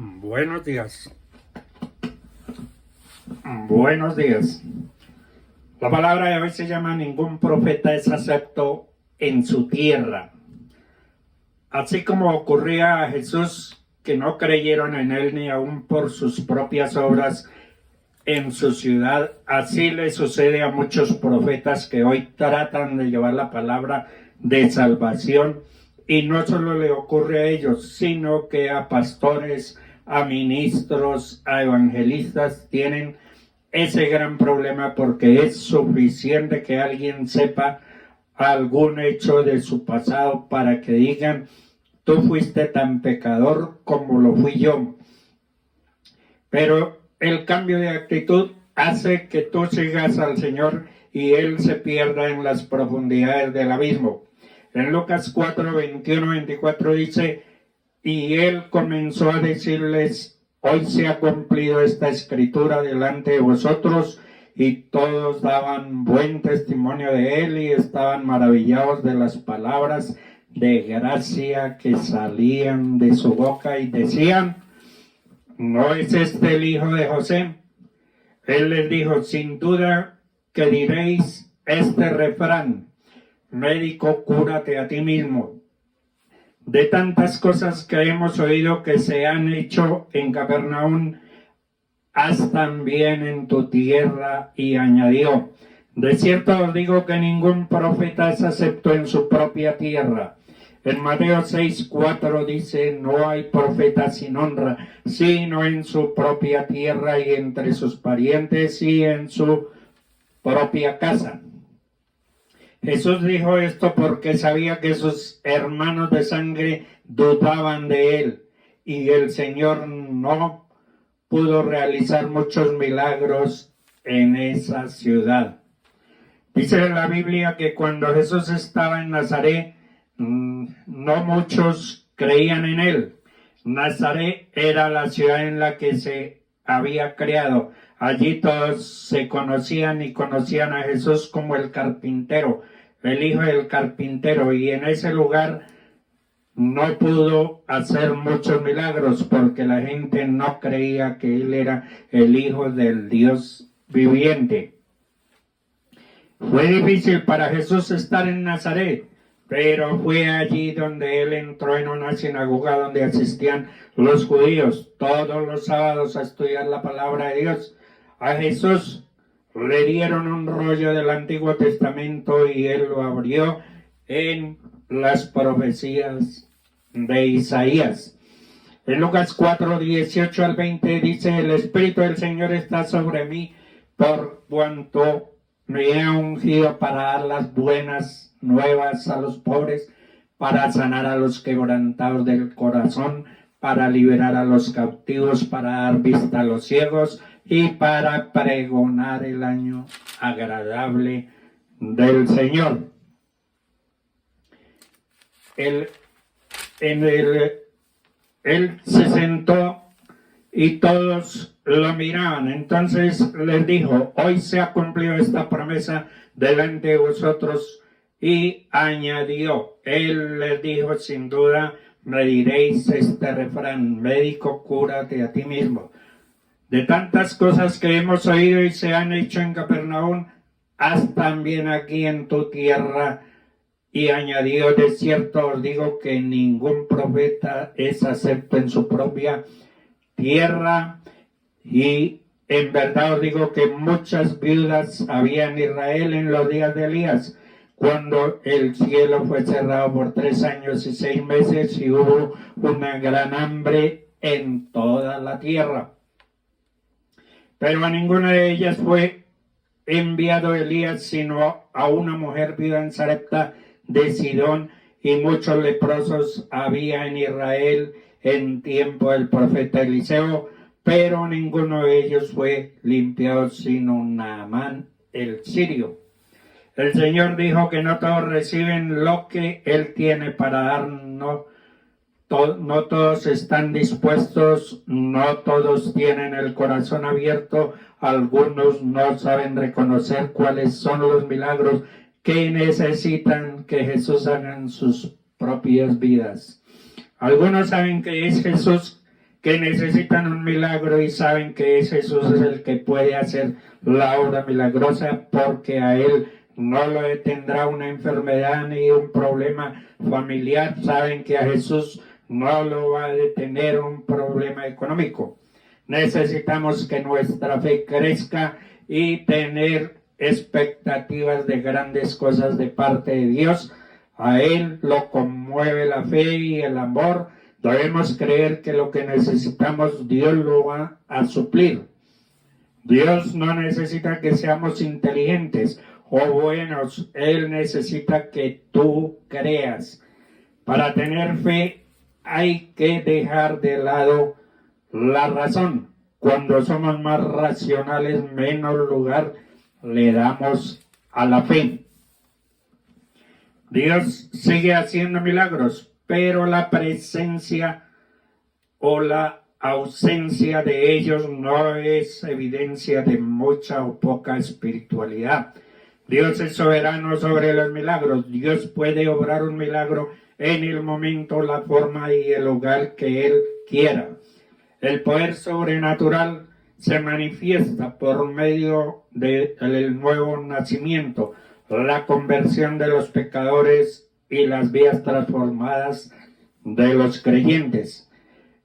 Buenos días. Buenos días. La palabra de hoy se llama ningún profeta es acepto en su tierra. Así como ocurría a Jesús, que no creyeron en él ni aún por sus propias obras en su ciudad, así le sucede a muchos profetas que hoy tratan de llevar la palabra de salvación, y no solo le ocurre a ellos, sino que a pastores, a ministros, a evangelistas tienen ese gran problema, porque es suficiente que alguien sepa algún hecho de su pasado para que digan: tú fuiste tan pecador como lo fui yo. Pero el cambio de actitud hace que tú sigas al Señor y Él se pierda en las profundidades del abismo. En Lucas 4, 21, 24 dice: y Él comenzó a decirles: hoy se ha cumplido esta escritura delante de vosotros. Y todos daban buen testimonio de Él y estaban maravillados de las palabras de gracia que salían de su boca, y decían: ¿no es este el hijo de José? Él les dijo: sin duda que diréis este refrán: médico, cúrate a ti mismo. De tantas cosas que hemos oído que se han hecho en Capernaum, haz también en tu tierra. Y añadió: de cierto os digo que ningún profeta es acepto en su propia tierra. En Mateo 6, 4 dice: no hay profeta sin honra, sino en su propia tierra y entre sus parientes y en su propia casa. Jesús dijo esto porque sabía que sus hermanos de sangre dudaban de él, y el Señor no pudo realizar muchos milagros en esa ciudad. Dice la Biblia que cuando Jesús estaba en Nazaret, no muchos creían en él. Nazaret era la ciudad en la que se había creado. Allí todos se conocían y conocían a Jesús como el carpintero, el hijo del carpintero, y en ese lugar no pudo hacer muchos milagros porque la gente no creía que él era el hijo del Dios viviente. Fue difícil para Jesús estar en Nazaret, pero fue allí donde él entró en una sinagoga donde asistían los judíos todos los sábados a estudiar la palabra de Dios. A Jesús le dieron un rollo del Antiguo Testamento y él lo abrió en las profecías de Isaías. En Lucas 4, 18 al 20 dice: el Espíritu del Señor está sobre mí, por cuanto me ha ungido para dar las buenas nuevas a los pobres, para sanar a los quebrantados del corazón, para liberar a los cautivos, para dar vista a los ciegos y para pregonar el año agradable del Señor. Él se sentó y todos lo miraban. Entonces les dijo: hoy se ha cumplido esta promesa delante de vosotros. Y añadió, él les dijo: sin duda me diréis este refrán: médico, cúrate a ti mismo. De tantas cosas que hemos oído y se han hecho en Capernaum, haz también aquí en tu tierra. Y añadió: de cierto os digo que ningún profeta es acepto en su propia tierra. Y en verdad os digo que muchas viudas había en Israel en los días de Elías, cuando el cielo fue cerrado por 3 años y 6 meses y hubo una gran hambre en toda la tierra. Pero a ninguna de ellas fue enviado Elías, sino a una mujer viuda en Sarepta de Sidón, y muchos leprosos había en Israel en tiempo del profeta Eliseo, pero ninguno de ellos fue limpiado sino Naamán el sirio. El Señor dijo que no todos reciben lo que Él tiene para dar, no todos están dispuestos, no todos tienen el corazón abierto, algunos no saben reconocer cuáles son los milagros que necesitan que Jesús haga en sus propias vidas. Algunos saben que es Jesús que necesitan un milagro y saben que Jesús es el que puede hacer la obra milagrosa, porque a él no lo detendrá una enfermedad ni un problema familiar. Saben que a Jesús no lo va a detener un problema económico. Necesitamos que nuestra fe crezca y tener expectativas de grandes cosas de parte de Dios. A él lo conmueve la fe y el amor. Debemos creer que lo que necesitamos Dios lo va a suplir. Dios no necesita que seamos inteligentes o buenos. Él necesita que tú creas. Para tener fe hay que dejar de lado la razón. Cuando somos más racionales, menos lugar le damos a la fe. Dios sigue haciendo milagros, pero la presencia o la ausencia de ellos no es evidencia de mucha o poca espiritualidad. Dios es soberano sobre los milagros. Dios puede obrar un milagro en el momento, la forma y el lugar que Él quiera. El poder sobrenatural se manifiesta por medio del nuevo nacimiento, la conversión de los pecadores y las vidas transformadas de los creyentes.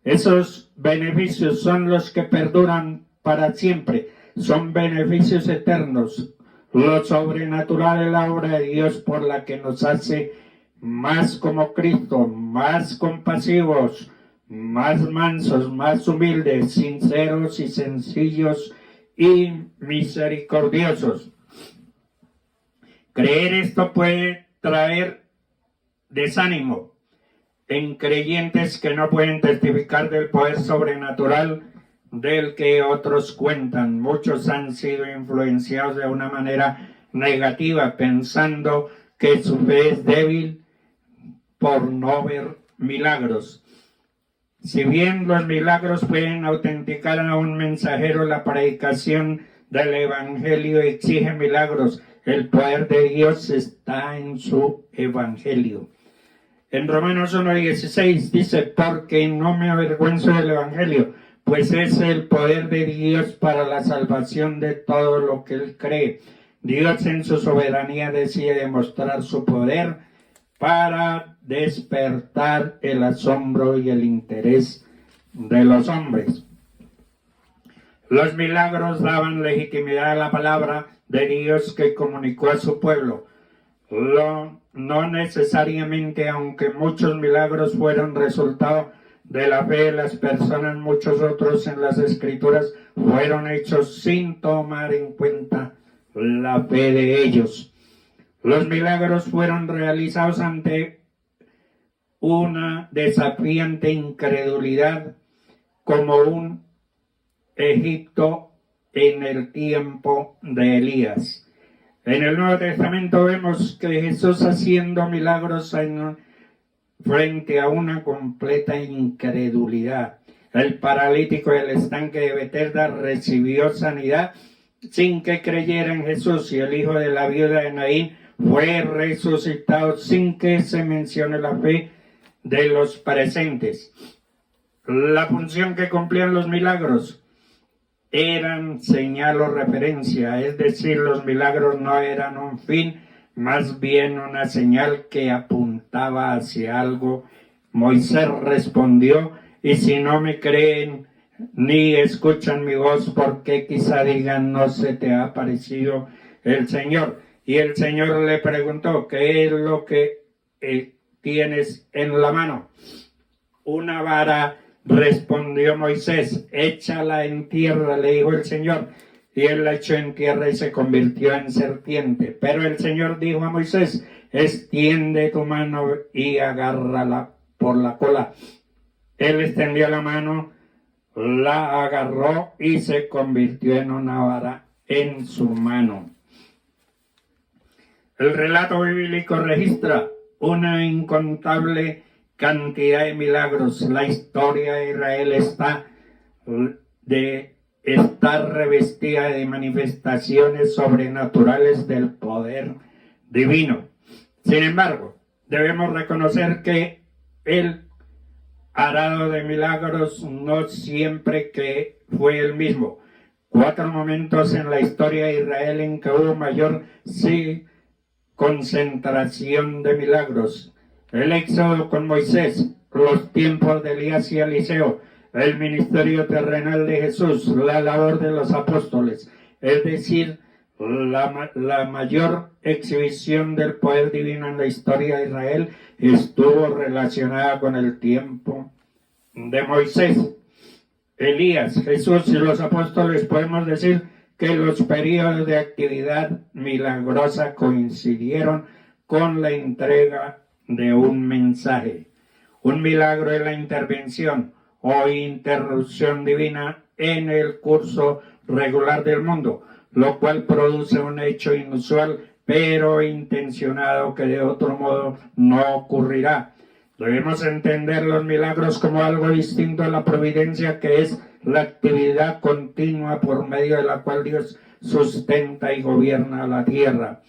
Esos beneficios son los que perduran para siempre, son beneficios eternos. Lo sobrenatural es la obra de Dios por la que nos hace más como Cristo, más compasivos, más mansos, más humildes, sinceros y sencillos y misericordiosos. Creer esto puede traer desánimo en creyentes que no pueden testificar del poder sobrenatural del que otros cuentan. Muchos han sido influenciados de una manera negativa, pensando que su fe es débil por no ver milagros. Si bien los milagros pueden autenticar a un mensajero, la predicación del Evangelio exige milagros. El poder de Dios está en su Evangelio. En Romanos 1:16 dice, porque no me avergüenzo del Evangelio, pues es el poder de Dios para la salvación de todo lo que Él cree. Dios en su soberanía decide demostrar su poder para despertar el asombro y el interés de los hombres. Los milagros daban legitimidad a la palabra de Dios que comunicó a su pueblo. No necesariamente, aunque muchos milagros fueron resultado de la fe de las personas, muchos otros en las Escrituras fueron hechos sin tomar en cuenta la fe de ellos. Los milagros fueron realizados ante una desafiante incredulidad, como un Egipto en el tiempo de Elías. En el Nuevo Testamento vemos que Jesús haciendo milagros frente a una completa incredulidad. El paralítico del estanque de Betesda recibió sanidad sin que creyera en Jesús, y el hijo de la viuda de Naín fue resucitado sin que se mencione la fe de los presentes. La función que cumplían los milagros eran señal o referencia, es decir, los milagros no eran un fin, más bien una señal que apuntaba hacia algo. Moisés respondió, y si no me creen ni escuchan mi voz, ¿por qué quizá digan no se te ha aparecido el Señor? Y el Señor le preguntó, ¿qué es lo que tienes en la mano? Una vara, respondió Moisés. Échala en tierra, le dijo el Señor. Y él la echó en tierra y se convirtió en serpiente. Pero el Señor dijo a Moisés, extiende tu mano y agárrala por la cola. Él extendió la mano, la agarró y se convirtió en una vara en su mano. El relato bíblico registra una incontable cantidad de milagros. La historia de Israel está revestida de manifestaciones sobrenaturales del poder divino. Sin embargo, debemos reconocer que el arado de milagros, no siempre que fue el mismo. 4 momentos en la historia de Israel en que hubo mayor concentración de milagros: el éxodo con Moisés, los tiempos de Elías y Eliseo, el ministerio terrenal de Jesús, la labor de los apóstoles, es decir, la mayor exhibición del poder divino en la historia de Israel estuvo relacionada con el tiempo de Moisés, Elías, Jesús y los apóstoles. Podemos decir que los periodos de actividad milagrosa coincidieron con la entrega de un mensaje. Un milagro es la intervención o interrupción divina en el curso regular del mundo, lo cual produce un hecho inusual pero intencionado que de otro modo no ocurrirá. Debemos entender los milagros como algo distinto a la providencia, que es la actividad continua por medio de la cual Dios sustenta y gobierna la tierra.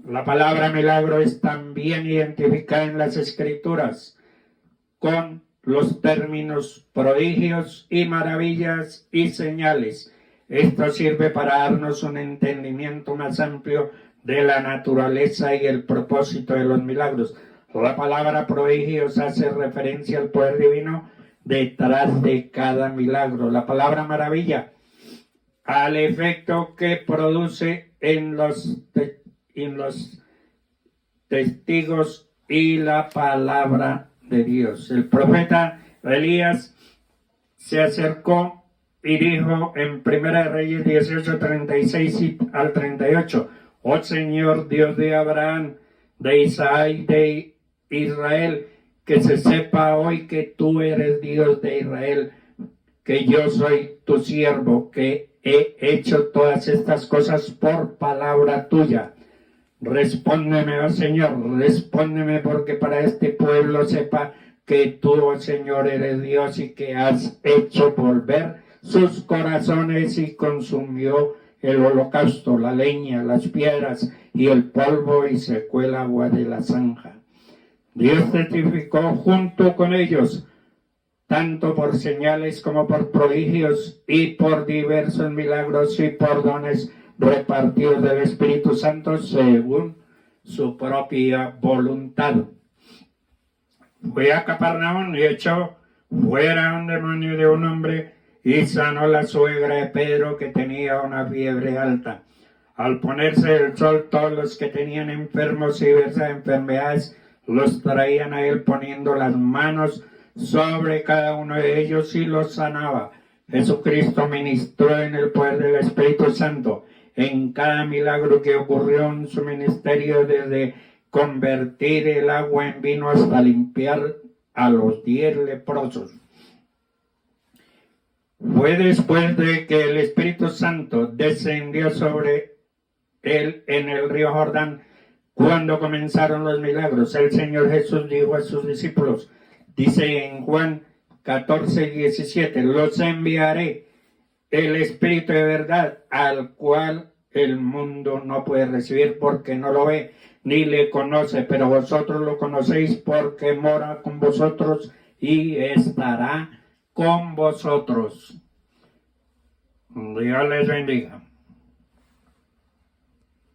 La palabra milagro es también identificada en las Escrituras con los términos prodigios y maravillas y señales. Esto sirve para darnos un entendimiento más amplio de la naturaleza y el propósito de los milagros. La palabra prodigios hace referencia al poder divino detrás de cada milagro. La palabra maravilla al efecto que produce en los testigos y la palabra de Dios. El profeta Elías se acercó y dijo en 1 Reyes 18:36 al 38: Oh Señor, Dios de Abraham, de Isaac y de Israel, que se sepa hoy que tú eres Dios de Israel, que yo soy tu siervo, que he hecho todas estas cosas por palabra tuya. Respóndeme, oh Señor, respóndeme, porque para este pueblo sepa que tú, oh Señor, eres Dios y que has hecho volver sus corazones y consumió el holocausto, la leña, las piedras y el polvo, y secó el agua de la zanja. Dios testificó junto con ellos, tanto por señales como por prodigios y por diversos milagros y por dones repartidos del Espíritu Santo según su propia voluntad. Fue a Capernaum y echó fuera un demonio de un hombre y sanó la suegra de Pedro, que tenía una fiebre alta. Al ponerse el sol, todos los que tenían enfermos y diversas enfermedades los traían a él, poniendo las manos sobre cada uno de ellos y los sanaba. Jesucristo ministró en el poder del Espíritu Santo en cada milagro que ocurrió en su ministerio, desde convertir el agua en vino hasta limpiar a los 10 leprosos. Fue después de que el Espíritu Santo descendió sobre él en el río Jordán cuando comenzaron los milagros. El Señor Jesús dijo a sus discípulos, dice en Juan 14:17, los enviaré el Espíritu de verdad, al cual el mundo no puede recibir porque no lo ve ni le conoce, pero vosotros lo conocéis porque mora con vosotros y estará con vosotros. Dios les bendiga.